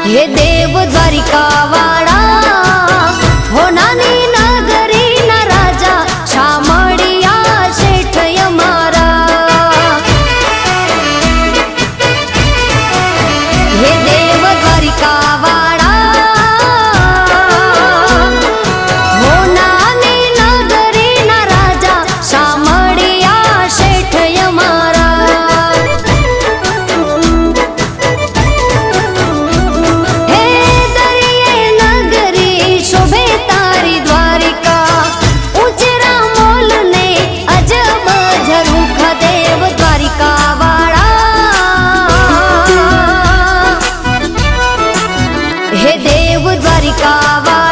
हे देव द्वारिका वाड़ा हो नानी नगरी न राजा शामड़िया शेठ यमारा। हे देव द्वारिका वाड़ा हो नानी नगरी न राजा शामड़िया शेठ यमारा। हे देव द्वारिका वाड़ा